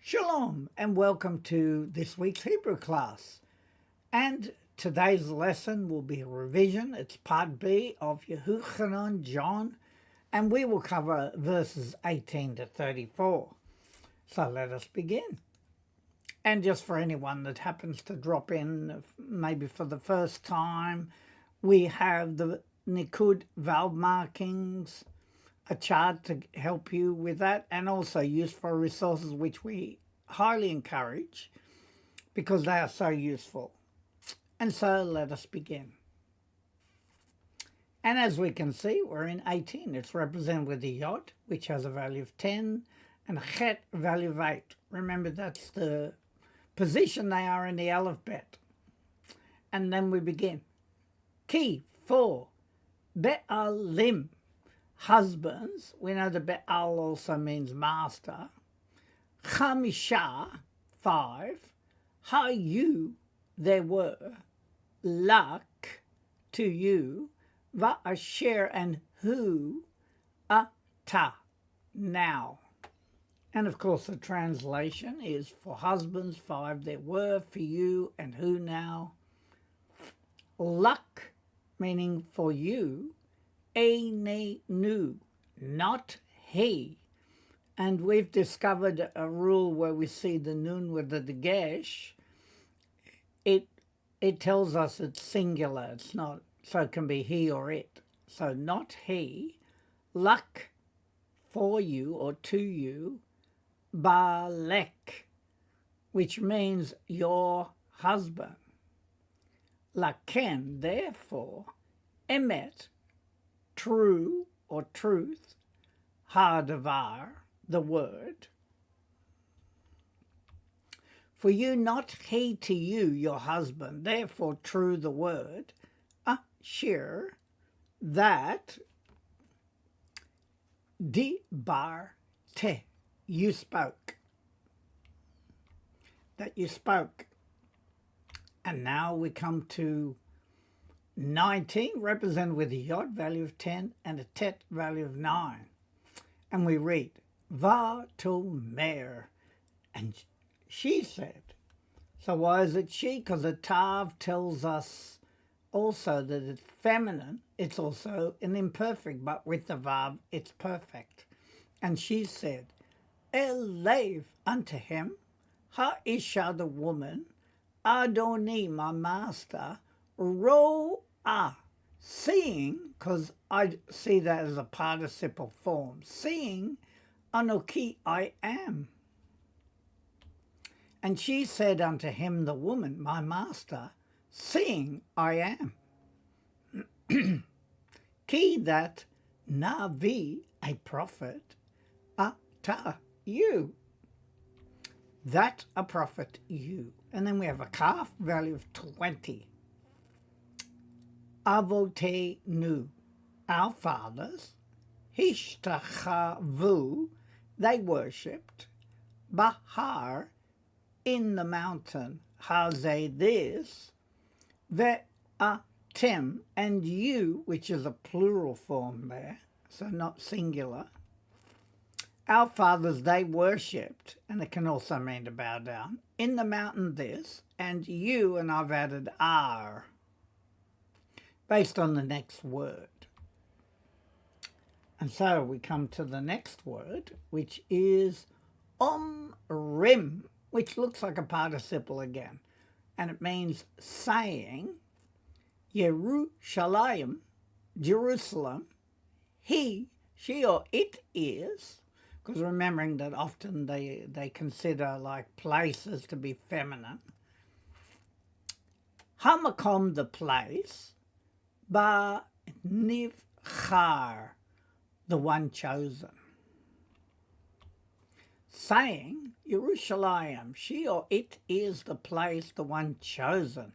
Shalom and welcome to this week's Hebrew class. And today's lesson will be a revision. It's part B of Yehuchanan John, and we will cover verses 18 to 34. So let us begin. And just for anyone that happens to drop in, maybe for the first time, we have the Nikud valve markings, a chart to help you with that, and also useful resources which we highly encourage because they are so useful. And so let us begin. And as we can see, we're in 18. It's represented with a yod, which has a value of 10, and a chet, a value of 8. Remember, that's the position they are in the alphabet. And then we begin. Key 4, Be'alim, husbands. We know that Be'al also means master. Chamisha, 5. Hayu, there were. Lak, to you. Va'asher, and who. Ata, now. And of course the translation is for husbands, 5 there were, for you, and who now. Lak, meaning for you. Einenu, not he. And we've discovered a rule where we see the nun with the dagesh. It tells us it's singular. It's not, so it can be he or it. So not he. Lak, for you or to you. Balek, which means your husband. Laken, therefore. Emet, true or truth. Hadavar, the word. For you, not he to you, your husband, therefore true the word. Asher, that. Dibar te, you spoke. That you spoke. And now we come to 19, represented with a yod, value of 10, and a tet, value of 9. And we read, Va to mer, and she said. So why is it she? Because the tav tells us also that it's feminine. It's also an imperfect, but with the vav, it's perfect. And she said, Elev, unto him, ha-isha, the woman, Adoni, my master, ro'ah, seeing, because I see that as a participle form, seeing, Anoki, I am. And she said unto him, the woman, my master, seeing I am. Ki, that navi, a prophet, ata, you. That a prophet, you. And then we have a kaf, value of 20. Avote nu, our fathers, hishtachavu, they worshipped, bahar, in the mountain, haze, this, ve'atem, and you, which is a plural form there, so not singular. Our fathers, they worshipped, and it can also mean to bow down, in the mountain this, and you, and I've added are, based on the next word. And so we come to the next word, which is omrim, which looks like a participle again. And it means saying, Yerushalayim, Jerusalem, he, she, or it is, because remembering that often they consider like places to be feminine. Hamakom, the place, ba nivchar, the one chosen. Saying, Yerushalayim, she or it is the place, the one chosen.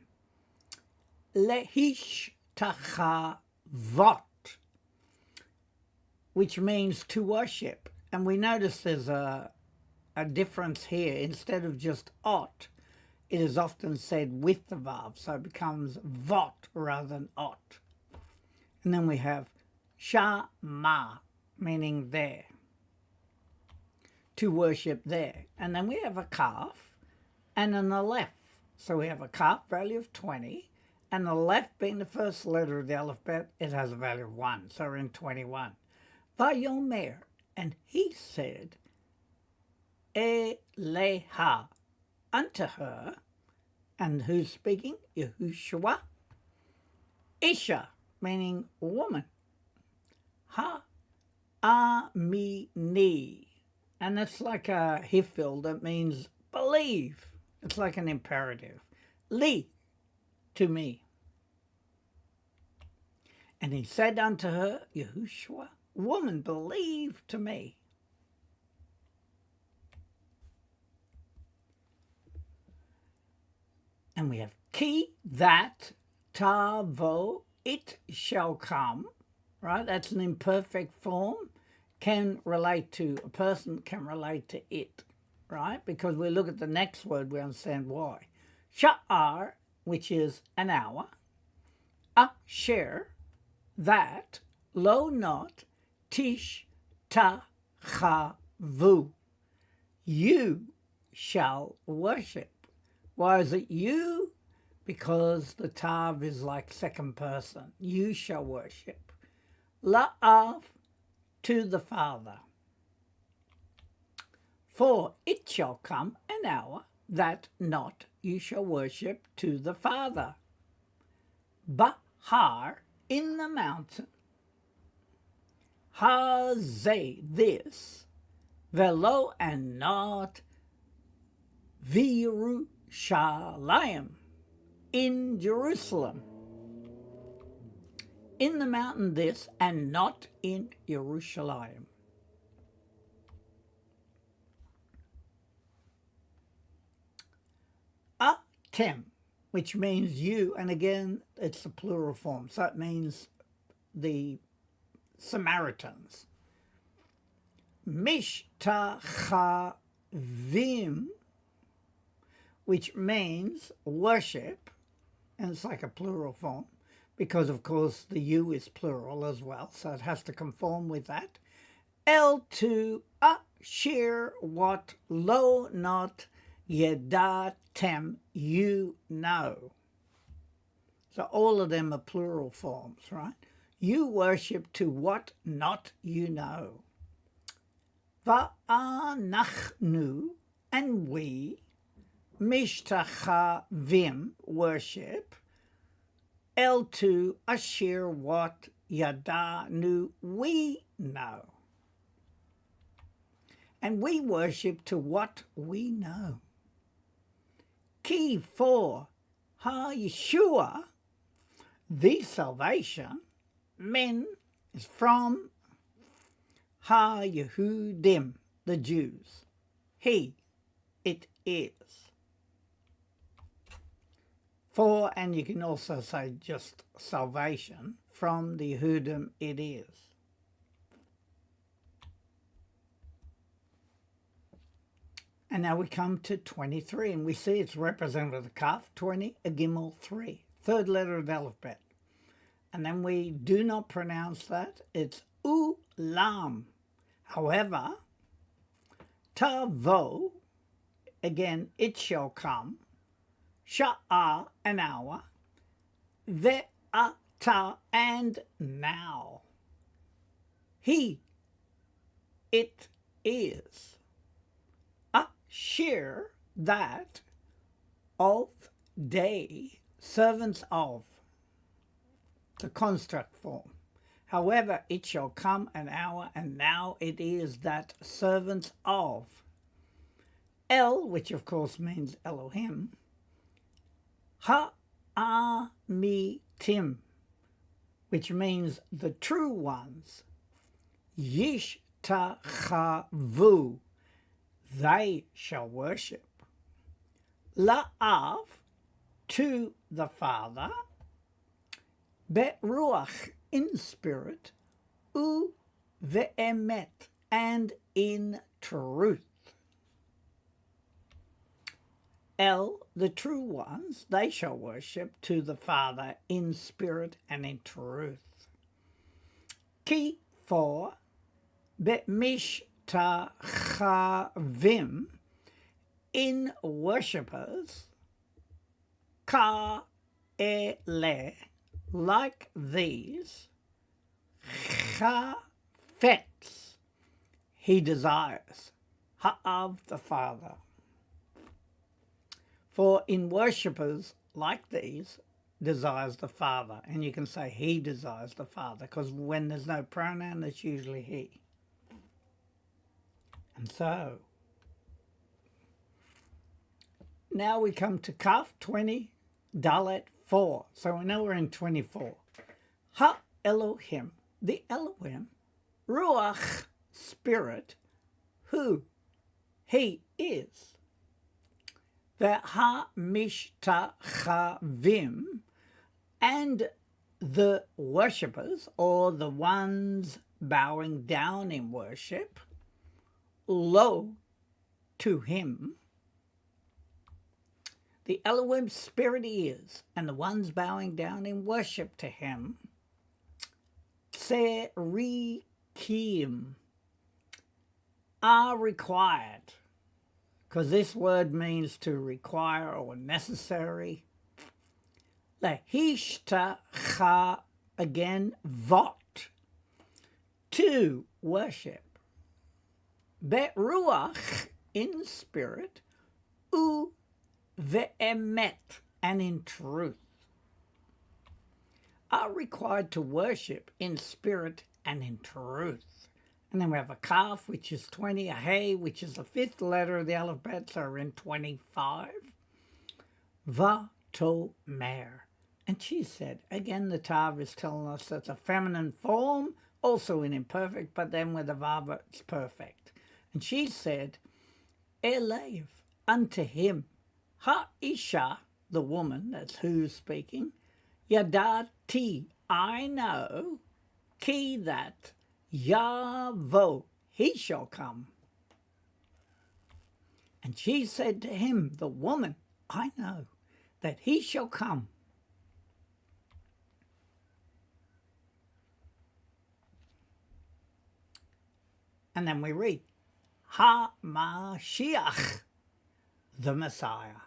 Lehish tachavot, which means to worship. And we notice there's a difference here. Instead of just ot, it is often said with the vav, so it becomes vot rather than ot. And then we have shama, meaning there. to worship there. And then we have a calf and an aleph. So we have a calf value of 20, and the aleph being the first letter of the alphabet, it has a value of 1. So we're in 21. Vayomer, and he said, Eleha, unto her, and who's speaking? Yahushua. Isha, meaning woman. Ha'amini, and it's like a hifil that means believe. It's like an imperative. Li, to me. And he said unto her, Yahushua, woman, believe to me. And we have ki, that, tavo, it shall come, right? That's an imperfect form. Can relate to a person, can relate to it, right? Because we look at the next word, we understand why. Sha'ar, which is an hour. Asher, that. Lo, not. Tish, ta, cha, vu. You shall worship. Why is it you? Because the tav is like second person. You shall worship. La'av, to the Father. For it shall come an hour that not you shall worship to the Father. Bahar, in the mountain. Hazeh, this. Velo, and not. Virushalayim, in Jerusalem. In the mountain this, and not in Jerusalem. Atem, which means you, and again, it's the plural form, so it means the Samaritans. Mishtachavim, which means worship, and it's like a plural form, because, of course, the you is plural as well, so it has to conform with that. El to ashir, what lo not yedatem, you know. So all of them are plural forms, right? You worship to what not you know. Va'anachnu, and we, mishtachavim, worship, El to ashir, what yadanu, we know. And we worship to what we know. Ki, for ha-Yeshua, the salvation, min is from ha-Yehudim, the Jews. He, it is. For, and you can also say just salvation, from the Yehudim it is. And now we come to 23, and we see it's represented with a kaf, 20, a gimel, 3, third letter of the alphabet. And then we do not pronounce that. It's ulam. However, tavo, again, it shall come, sha'ah, an hour, ve'ata, and now. He, it is. Ashir, that, of, day, servants of, the construct form. However, it shall come an hour, and now it is that servants of. El, which of course means Elohim, ha'amitim, which means the true ones, yishtachavu, they shall worship. La'av, to the Father, be'ruach, in spirit, ve'emet, and in truth. El, the true ones, they shall worship to the Father in spirit and in truth. Ki, for, be'mishtacha, Mishtachavim, in worshippers, ka ele, like these, chafetz, he desires, ha'av, the Father. For in worshippers like these desires the Father. And you can say he desires the Father, because when there's no pronoun, it's usually he. And so, now we come to Kaf 20, Dalet 4. So we know we're in 24. Ha Elohim, the Elohim, Ruach, Spirit, who he is. The ha-mishtachavim, and the worshippers, or the ones bowing down in worship, lo, to him. The Elohim Spirit he is, and the ones bowing down in worship to him, tserikim, are required. Because this word means to require or necessary. Lahishtacha, again, vot, to worship. Beruach, in spirit, u ve'emet, and in truth. Are required to worship in spirit and in truth. And then we have a kaf, which is 20, a hey, which is the fifth letter of the alphabet, so we're in 25. Va-to-mer. And she said, again, the tav is telling us that's a feminine form, also in imperfect, but then with the vav, it's perfect. And she said, Elev, unto him, ha-isha, the woman, that's who's speaking, yadati, I know, ki, that, Yavo, he shall come. And she said to him, the woman, I know that he shall come. And then we read, Ha-Mashiach, the Messiah.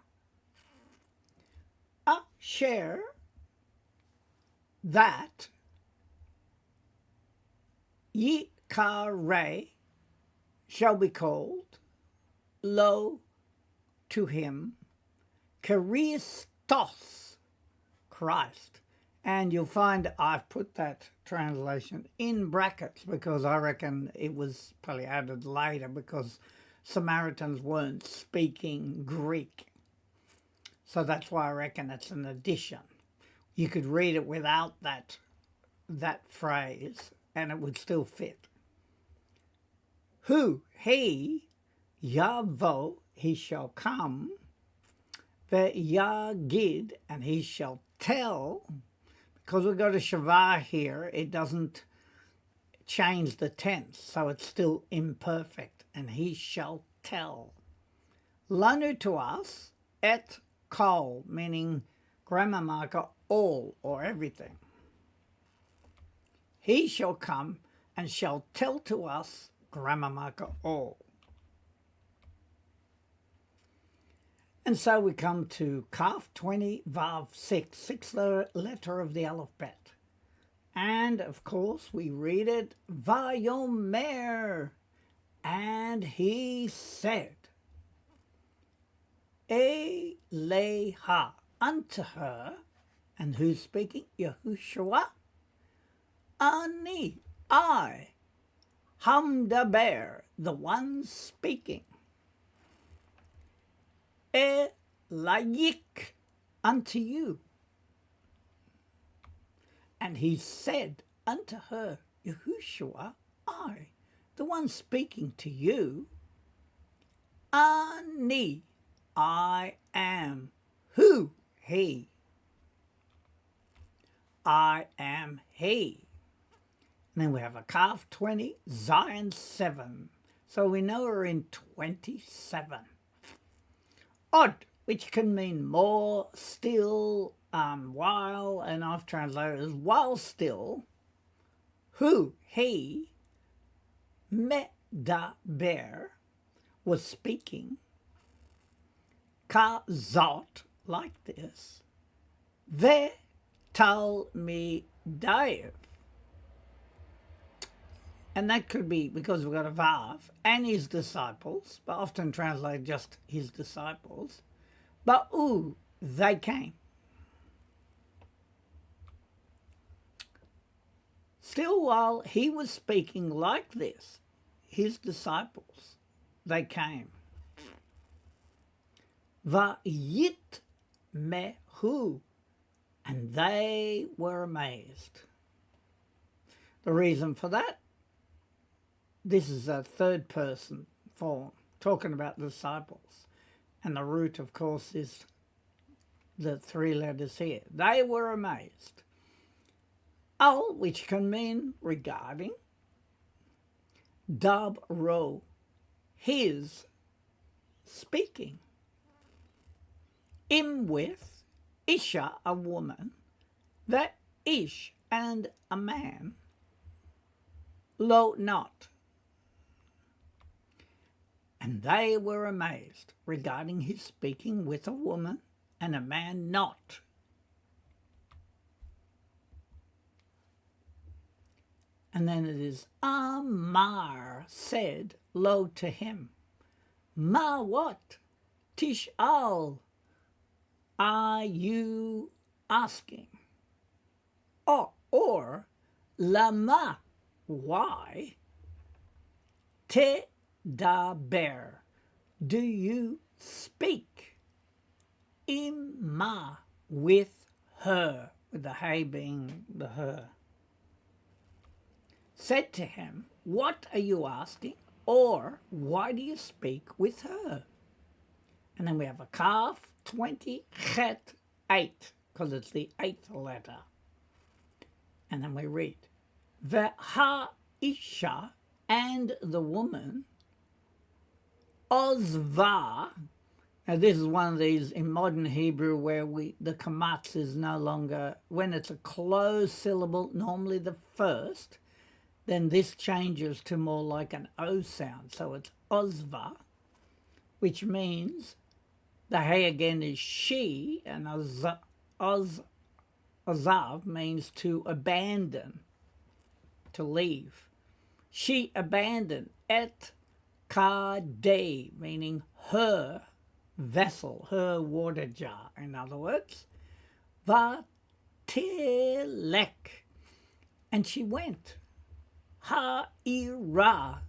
Asher, that, Yikare, shall be called, lo, to him, Christos, Christ. And you'll find I've put that translation in brackets because I reckon it was probably added later because Samaritans weren't speaking Greek. So that's why I reckon it's an addition. You could read it without that phrase and it would still fit. Who, he, Yavo, he shall come, Ve'yagid, and he shall tell. Because we go to Shavah here, it doesn't change the tense, so it's still imperfect. And he shall tell. Lanu, to us, et kol, meaning grammar marker, all or everything. He shall come and shall tell to us, grammar marker, all. And so we come to Kaf 20, Vav 6, sixth letter of the alphabet. And, of course, we read it, Vayomer, and he said, Eleha, unto her, and who's speaking? Yahushua. Ani, I, Hamdaber, the one speaking. Elayik, unto you. And he said unto her, Yahushua, I, the one speaking to you, Ani, I am, who? He. I am he. And then we have a Kaf 20, Zion 7. So we know we're in 27. Odd, which can mean more, still, while, and I've translated as while still. Who? He. daber, was speaking, kazot, like this, vetalmidayev. And that could be because we've got a vav, and his disciples, but often translated just his disciples. But they came. Still while he was speaking like this, his disciples, they came. Vayit mehu, and they were amazed. The reason for that, this is a third person form, talking about the disciples. And the root, of course, is the three letters here. They were amazed. Al, which can mean regarding. Dab ro, his speaking. Im with, isha, a woman. That ish, and a man. Lo, not. And they were amazed regarding his speaking with a woman and a man not. And then it is Amar said, lo, to him, Ma what? Tish'al, are you asking? Or lama, why? Te daber, do you speak? Imma, with her, with the hay being the her. Said to him, what are you asking? Or why do you speak with her? And then we have a calf, 20, chet, 8, because it's the 8th letter. And then we read, Veha isha, and the woman, Ozva. Now this is one of these in modern Hebrew where the kamatz is no longer, when it's a closed syllable, normally the first, then this changes to more like an O sound. So it's Ozva, which means the hey again is she, and Ozav means to abandon, to leave. She abandoned et kadeh, meaning her vessel, her water jar, in other words. Vatelek, and she went. Ha'ira,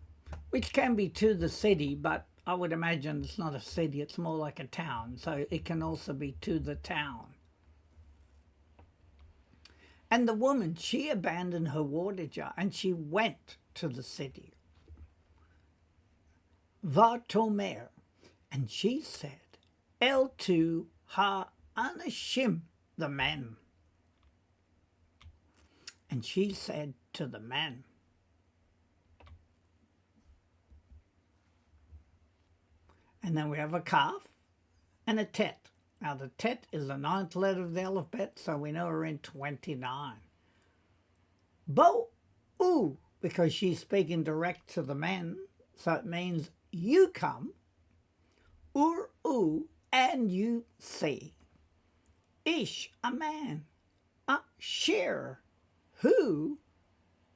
which can be to the city, but I would imagine it's not a city, it's more like a town, so it can also be to the town. And the woman, she abandoned her water jar and she went to the city. Vatomer, and she said, El to ha'anashim, the men. And she said to the men, and then we have a kaf and a tet. Now the tet is the 9th letter of the alphabet, so we know we're in 29. Bo'u, because she's speaking direct to the men, so it means you come, ur-u, and you see. Ish, a man, shir, who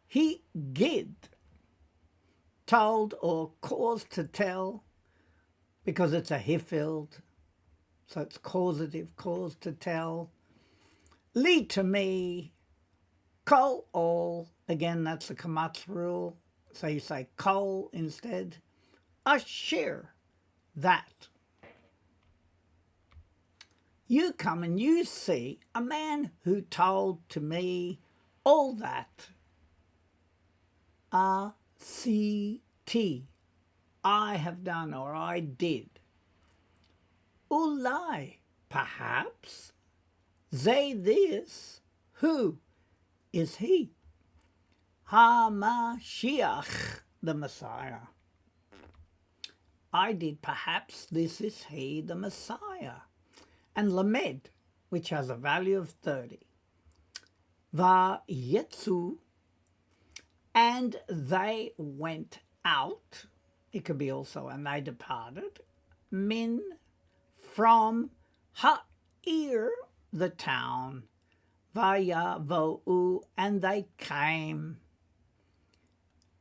he gid, told or caused to tell, because it's a hiffild, so it's causative, caused to tell. Lead to me, kol all, again that's the kamatz rule, so you say kol instead. Ashir, that. You come and you see a man who told to me all that. A-C-T, I have done or I did. Ulai, perhaps. They this, who is he? Ha-ma-shiach, the Messiah. I did, perhaps this is he, the Messiah. And lamed, which has a value of 30. Va-yetzu, and they went out. It could be also, and they departed. Min, from Ha'ir, the town. Vayavo'u, and they came.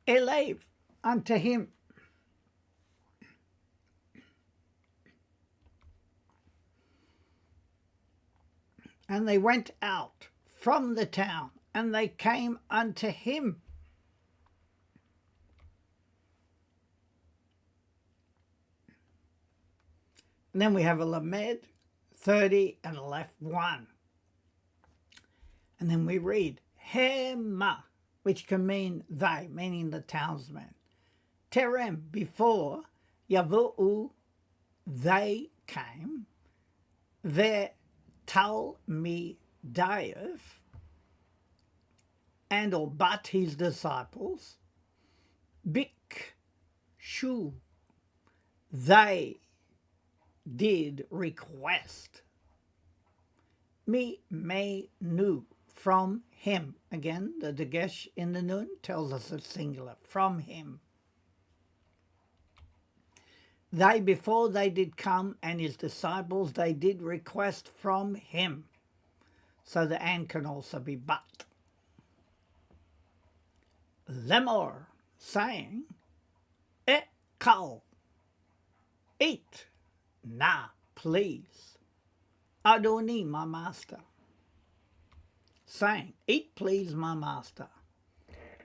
Elev, unto him. And they went out from the town, and they came unto him. And then we have a Lamed 30 and left 1. And then we read, Hema, which can mean they, meaning the townsmen. Terem, before, Yavu'u, they came. Ve Talmidayev, and or but his disciples. Bikshu, they did request. Mi me nu, from him. Again, the Dagesh in the Nun tells us it's singular, from him. They, before they did come, and his disciples, they did request from him. So the and can also be but. Lemor, saying, Ekal, eat, na, please. Adoni, my master. Saying, eat, please, my master.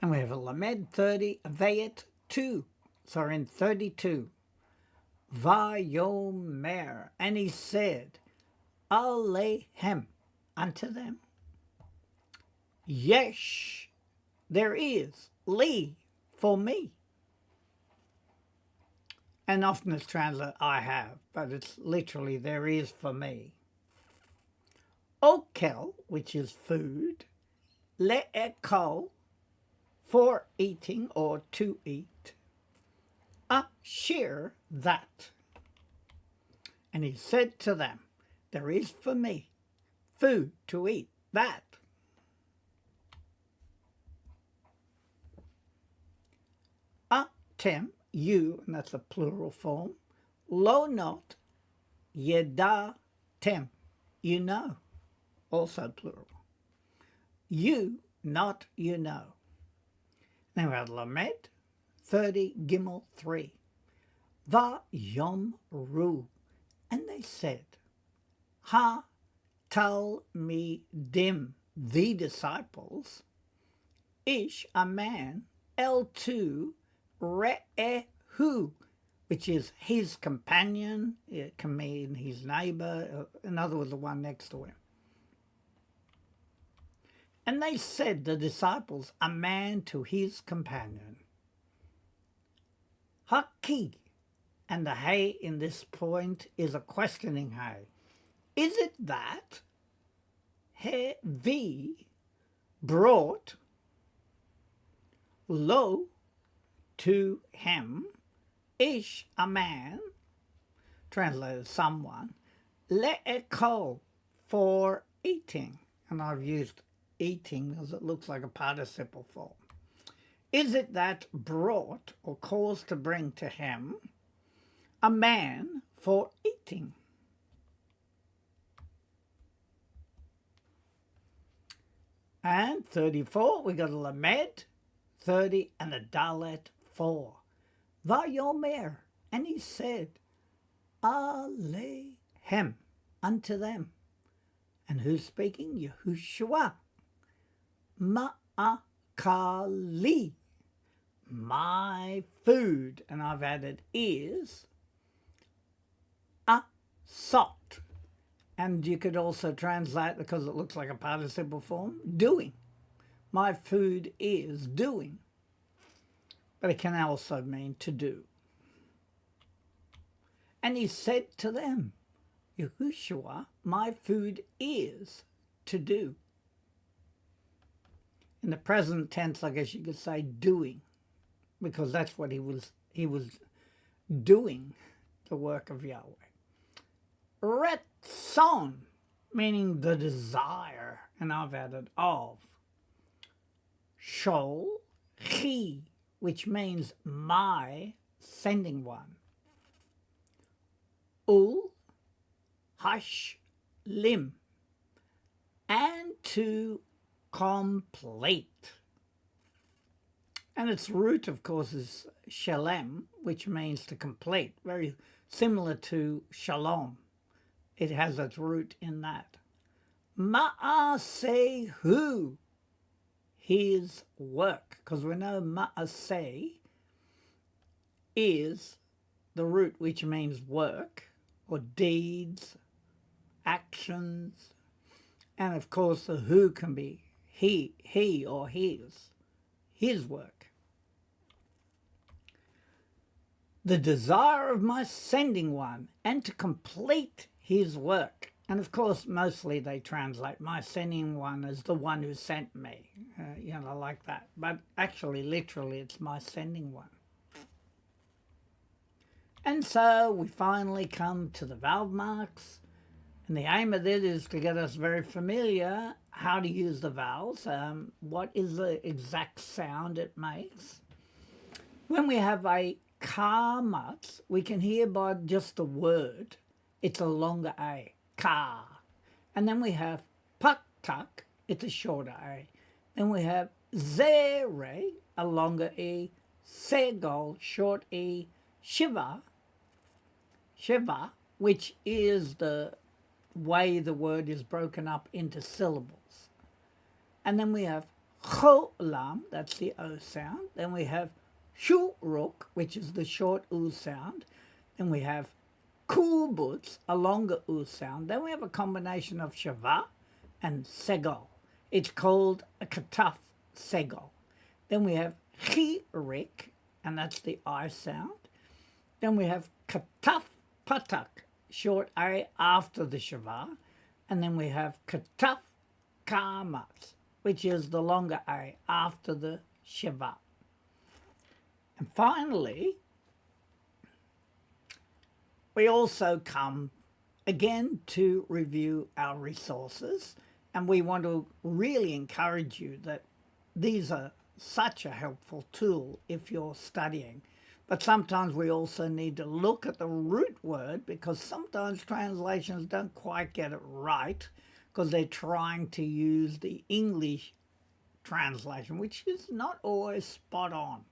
And we have a Lamed 30, Vayet 2. So in 32. Vayomer, and he said, Alehem, unto them. Yesh, there is, li, for me. And often it's translated, I have, but it's literally, there is for me. Okel, which is food. Le'ekol, for eating or to eat. Asher, that. And he said to them, there is for me food to eat, that. Atem, you, and that's a plural form. Lo not, yedatem, you know, also plural. You, not you know. Then we have Lamed 30, Gimel 3. Va-yom ru, and they said, Ha tal me dim, the disciples, ish, a man, el2, re'ehu, which is his companion, it can mean his neighbor, in other words, the one next to him. And they said, the disciples, a man to his companion. Haki, and the hay in this point is a questioning hay. Is it that he brought lo to him, ish, a man, translated someone, le'ekol, for eating, and I've used eating as it looks like a participle form. Is it that brought or caused to bring to him a man for eating? And 34, we got a Lamed 30 and a Dalet 4. Vayomer, and he said, Alehem, unto them. And who's speaking? Yahushua. Ma'akali, my food, and I've added is a sot. And you could also translate, because it looks like a participle form, doing. My food is doing. But it can also mean to do. And he said to them, Yahushua, my food is to do. In the present tense, I guess you could say doing, because that's what he was doing, the work of Yahweh. Retzon, meaning the desire, and I've added of. Shol, chi, which means my sending one. Ul, hush, lim, and to complete. And its root, of course, is shalem, which means to complete, very similar to shalom. It has its root in that. Ma'asehu, his work, because we know ma'aseh is the root which means work or deeds, actions, and of course the who can be he or his work. The desire of my sending one, and to complete his work. And of course, mostly they translate my sending one as the one who sent me, like that. But actually, literally, it's my sending one. And so we finally come to the valve marks. And the aim of it is to get us very familiar how to use the vowels, what is the exact sound it makes. When we have a ka-mat, we can hear by just the word, it's a longer A, ka. And then we have patak, it's a shorter A. Then we have zere, a longer E, segol, short E, shiva, which is the way the word is broken up into syllables. And then we have cholam, that's the O sound. Then we have shuruk, which is the short U sound. Then we have kubutz, a longer U sound. Then we have a combination of shava and segol. It's called a kataf segol. Then we have chirik, and that's the I sound. Then we have kataf patak, short A after the shava. And then we have kataf kamat, which is the longer A after the shava. And finally, we also come again to review our resources, and we want to really encourage you that these are such a helpful tool if you're studying. But sometimes we also need to look at the root word, because sometimes translations don't quite get it right because they're trying to use the English translation, which is not always spot on.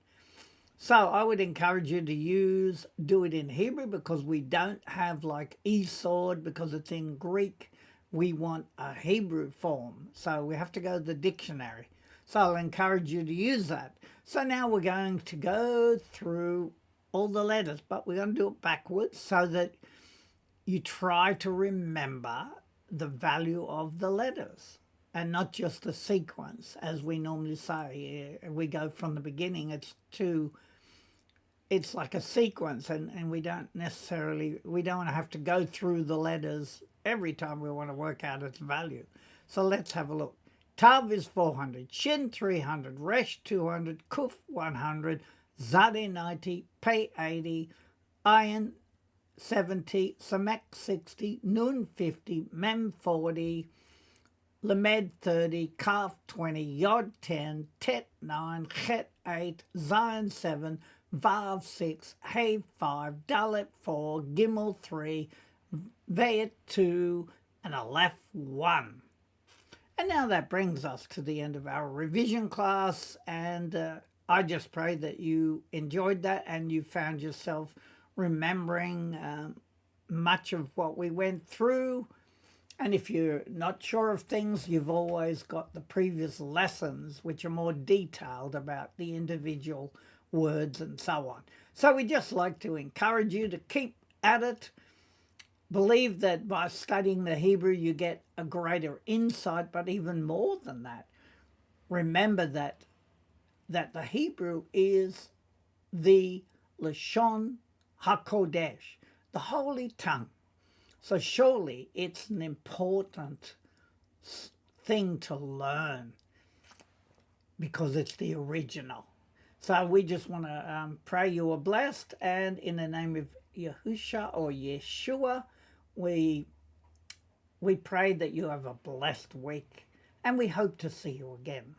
So I would encourage you to do it in Hebrew, because we don't have like Esod because it's in Greek. We want a Hebrew form, so we have to go to the dictionary. So I'll encourage you to use that. So now we're going to go through all the letters, but we're going to do it backwards so that you try to remember the value of the letters and not just the sequence, as we normally say. We go from the beginning, it's like a sequence, and we don't want to have to go through the letters every time we want to work out its value. So let's have a look. Tav is 400, Shin 300, Resh 200, Kuf 100, Zade 90, Pei 80, Ayin 70, Samek 60, Nun 50, Mem 40, Lamed 30, Kaf 20, Yod 10, Tet 9, Chet 8, Zion 7, Vav 6, Hey 5, Dalet 4, Gimel 3, Vayet 2, and Aleph 1. And now that brings us to the end of our revision class, and I just pray that you enjoyed that and you found yourself remembering much of what we went through. And if you're not sure of things, you've always got the previous lessons, which are more detailed about the individual words and so on. So we just like to encourage you to keep at it. Believe that by studying the Hebrew you get a greater insight, but even more than that, remember that the Hebrew is the Lashon HaKodesh, the holy tongue. So surely it's an important thing to learn because it's the original. So we just want to pray you are blessed, and in the name of Yahusha or Yeshua, we pray that you have a blessed week, and we hope to see you again.